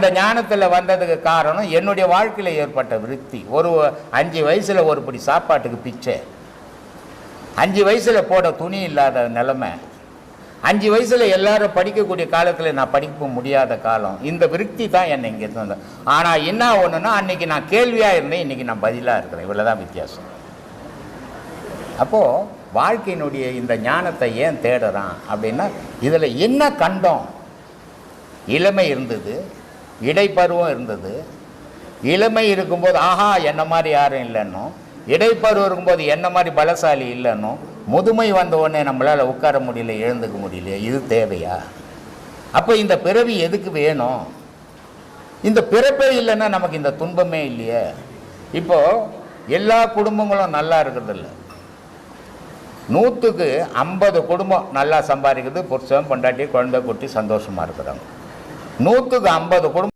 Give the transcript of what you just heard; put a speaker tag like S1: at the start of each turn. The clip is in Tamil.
S1: இந்த ஞானத்தில் வந்ததுக்கு காரணம் என்னுடைய வாழ்க்கையில் ஏற்பட்ட விருத்தி. ஒரு 5 வயசில் ஒரு படி சாப்பாட்டுக்கு பிச்சை, 5 வயசில் போட துணி இல்லாத நிலைமை, 5 வயசில் எல்லாரும் படிக்கக்கூடிய காலத்தில் நான் படிக்க முடியாத காலம். இந்த விருத்தி தான் என்னை இங்கே வந்தேன். ஆனால் என்ன ஒன்றுன்னா, அன்றைக்கி நான் கேள்வியாக இருந்தேன், இன்றைக்கி நான் பதிலாக இருக்கிறேன். இவ்வளோ தான் வித்தியாசம். அப்போது வாழ்க்கையினுடைய இந்த ஞானத்தை ஏன் தேடுறான் அப்படின்னா, இதில் என்ன கண்டோம்? இளமை இருந்தது, இடைப்பருவம் இருந்தது. இளமை இருக்கும்போது ஆஹா என்ன மாதிரி யாரும் இல்லைன்னும், இடைப்பருவம் இருக்கும்போது என்ன மாதிரி பலசாலி இல்லைன்னும், முதுமை வந்த உடனே நம்மளால் உட்கார முடியல, எழுந்துக்க முடியல. இது தேவையா? அப்போ இந்த பிறவி எதுக்கு வேணும்? இந்த பிறப்பே இல்லைன்னா நமக்கு இந்த துன்பமே இல்லையே. இப்போது எல்லா குடும்பங்களும் நல்லா இருக்கிறதில்ல. 100க்கு 50 குடும்பம் நல்லா சம்பாதிக்குது, புருஷன் பொண்டாட்டி குழந்தை குட்டி சந்தோஷமாக இருக்கிறாங்க. 100க்கு 50 குடும்பம்